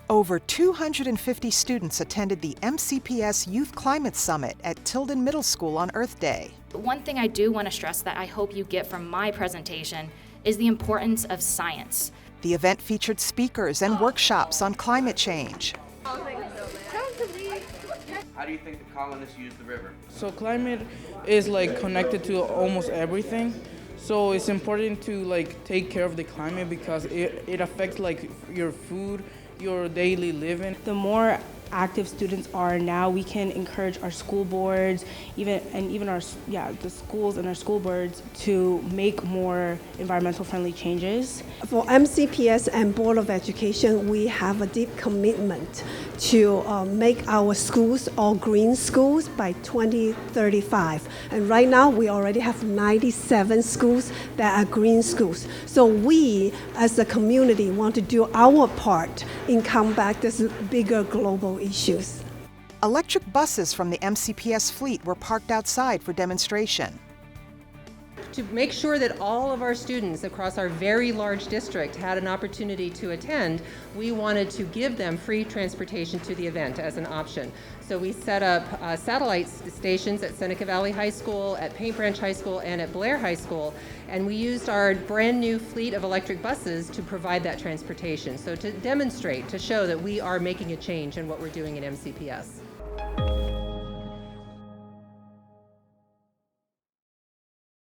Over 250 students attended the MCPS Youth Climate Summit at Tilden Middle School on Earth Day. One thing I do want to stress that I hope you get from my presentation is the importance of science. The event featured speakers and workshops on climate change. How do you think the colonists used the river? So climate is connected to almost everything. So it's important to take care of the climate because it affects your food, your daily living. The more active students are now, we can encourage our school boards, the schools and our school boards to make more environmental friendly changes. For MCPS and Board of Education, we have a deep commitment to make our schools all green schools by 2035. And right now, we already have 97 schools that are green schools. So we, as a community, want to do our part in combat this bigger global issues. Electric buses from the MCPS fleet were parked outside for demonstration. To make sure that all of our students across our very large district had an opportunity to attend, we wanted to give them free transportation to the event as an option. So we set up satellite stations at Seneca Valley High School, at Paint Branch High School, and at Blair High School, and we used our brand new fleet of electric buses to provide that transportation. So to demonstrate, to show that we are making a change in what we're doing at MCPS.